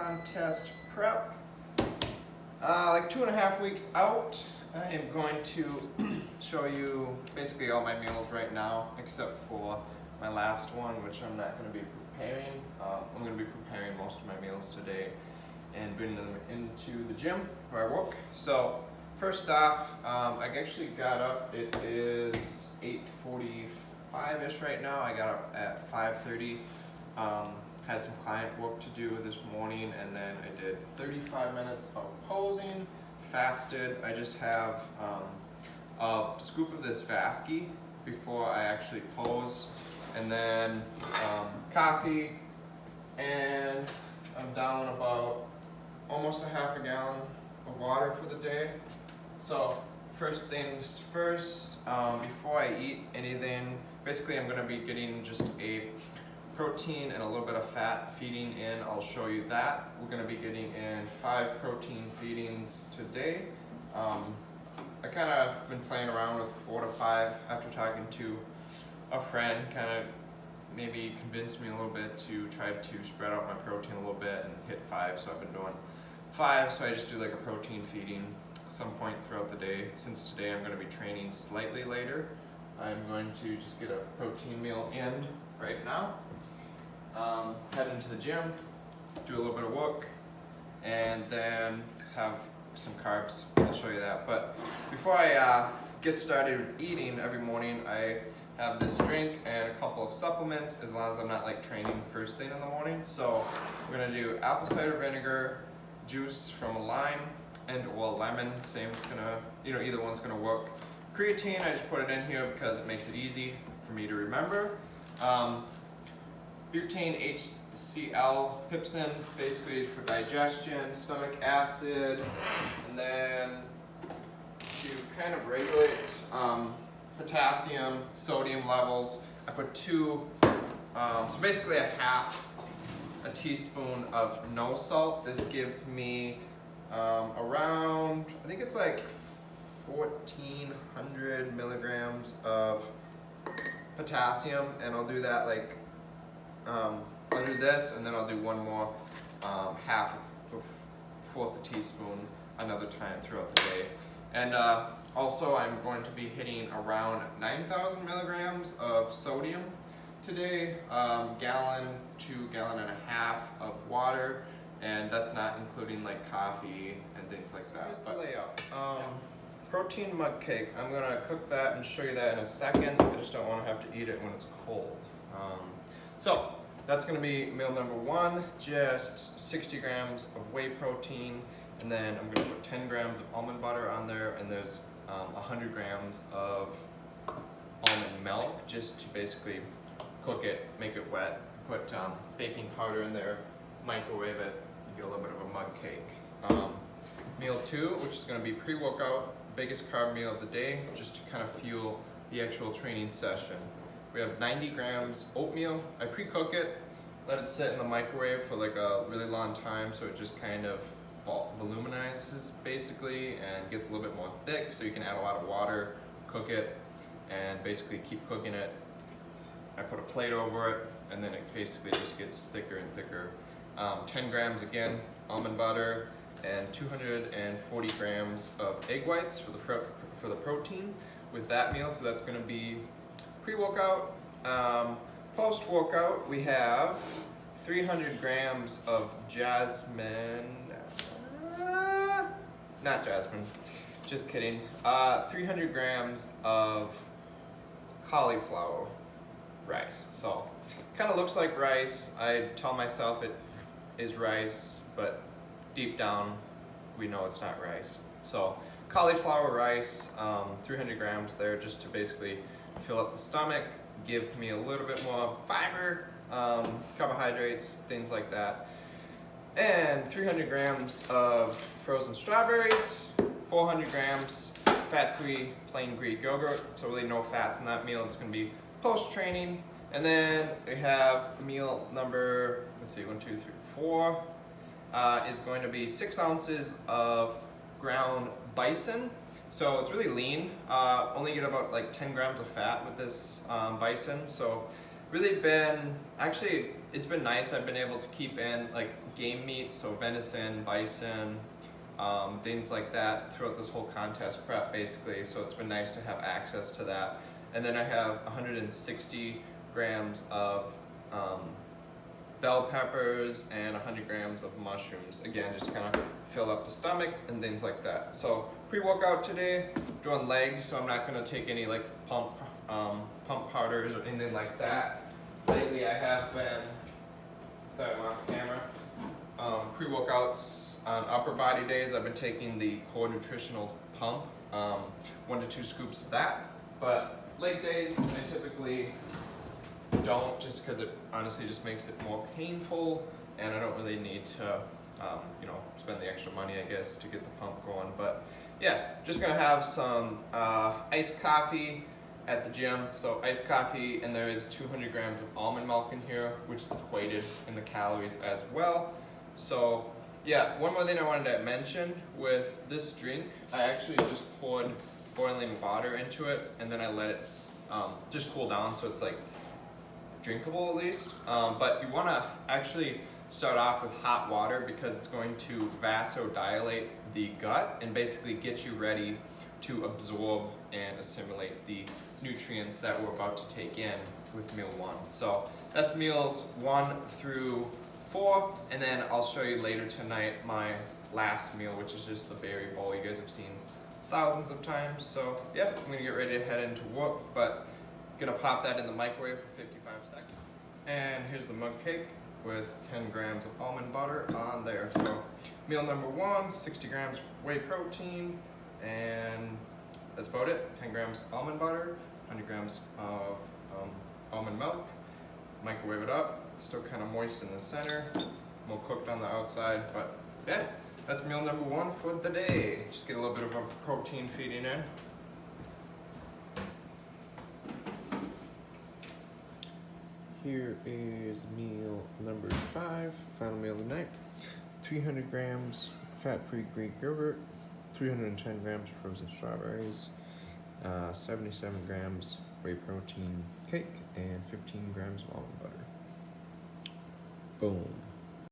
contest prep. Like 2.5 weeks out, I am going to show you basically all my meals right now, except for my last one, which I'm not going to be preparing. I'm going to be preparing most of my meals today and bringing them into the gym where I work. So first off, I actually got up. It is 8:45-ish right now. I got up at 5:30. Had some client work to do this morning, and then I did 35 minutes of posing, fasted. I just have a scoop of this Vasky before I actually pose, and then coffee, and I'm down about almost a half a gallon of water for the day. So first things first, before I eat anything, basically I'm going to be getting just a protein and a little bit of fat feeding in. I'll show you that. We're going to be getting in 5 protein feedings today. I kind of been playing around with 4 to 5 after talking to a friend, kind of maybe convinced me a little bit to try to spread out my protein a little bit and hit 5. So I've been doing 5, so I just do like a protein feeding some point throughout the day. Since today I'm going to be training slightly later, I'm going to just get a protein meal in right now. Head into the gym, do a little bit of work, and then have some carbs. I'll show you that. But before I get started with eating every morning, I have this drink and a couple of supplements, as long as I'm not like training first thing in the morning. So we're gonna do apple cider vinegar, juice from a lime, and or lemon. Same, it's gonna, either one's gonna work. Creatine, I just put it in here because it makes it easy for me to remember. Butane HCl, pepsin, basically for digestion, stomach acid, and then to kind of regulate potassium, sodium levels, I put 2, so basically a half a teaspoon of no salt. This gives me around, I think it's like 1,400 milligrams of potassium, and I'll do that like under this, and then I'll do one more half of 1/4 a teaspoon another time throughout the day. And also I'm going to be hitting around 9,000 milligrams of sodium today, gallon to gallon and a half of water, and that's not including like coffee and things like that. Here's the layout. Protein mud cake. I'm gonna cook that and show you that in a second. I just don't want to have to eat it when it's cold. So that's going to be meal number 1, just 60 grams of whey protein, and then I'm going to put 10 grams of almond butter on there, and there's 100 grams of almond milk, just to basically cook it, make it wet, put baking powder in there, microwave it, you get a little bit of a mud cake. Meal 2, which is going to be pre-workout, biggest carb meal of the day, just to kind of fuel the actual training session. We have 90 grams oatmeal. I pre-cook it, let it sit in the microwave for like a really long time, so it just kind of voluminizes basically and gets a little bit more thick, so you can add a lot of water, cook it, and basically keep cooking it. I put a plate over it, and then it basically just gets thicker and thicker. 10 grams again, almond butter, and 240 grams of egg whites for the protein with that meal. So that's going to be pre-workout. Post-workout, we have 300 grams of not jasmine, just kidding. 300 grams of cauliflower rice. So kind of looks like rice. I tell myself it is rice, but deep down we know it's not rice. So cauliflower rice, 300 grams there, just to basically fill up the stomach, give me a little bit more fiber, carbohydrates, things like that. And 300 grams of frozen strawberries, 400 grams fat-free plain Greek yogurt, so really no fats in that meal. It's going to be post-training. And then we have meal number, 4, is going to be 6 ounces of ground bison. So it's really lean. Only get about like 10 grams of fat with this bison. So really been, actually, it's been nice. I've been able to keep in like game meats, so venison, bison, things like that throughout this whole contest prep basically. So it's been nice to have access to that. And then I have 160 grams of bell peppers and 100 grams of mushrooms. Again, just kind of fill up the stomach and things like that. So pre-workout today, doing legs, so I'm not gonna take any like pump powders or anything like that. Lately I have been, sorry I'm off camera, pre-workouts on upper body days, I've been taking the core nutritional pump, 1 to 2 scoops of that. But leg days, I typically don't, just because it honestly just makes it more painful, and I don't really need to, you know, spend the extra money, I guess, to get the pump going. But yeah, just gonna have some iced coffee at the gym. So iced coffee, and there is 200 grams of almond milk in here, which is equated in the calories as well. So yeah, one more thing I wanted to mention with this drink, I actually just poured boiling water into it, and then I let it just cool down, so it's like drinkable at least. But you want to actually start off with hot water, because it's going to vasodilate the gut and basically get you ready to absorb and assimilate the nutrients that we're about to take in with meal 1. So that's meals 1 through 4, and then I'll show you later tonight my last meal, which is just the berry bowl you guys have seen thousands of times. So yeah, I'm gonna get ready to head into work, but gonna pop that in the microwave for 55 seconds. And here's the mug cake with 10 grams of almond butter on there. So meal number 1, 60 grams whey protein, and that's about it. 10 grams almond butter, 100 grams of almond milk. Microwave it up. It's still kind of moist in the center, more cooked on the outside, but yeah, that's meal number 1 for the day. Just get a little bit of a protein feeding in. Here is meal number 5, final meal of the night. 300 grams fat-free Greek yogurt, 310 grams of frozen strawberries, 77 grams whey protein cake, and 15 grams of almond butter. Boom.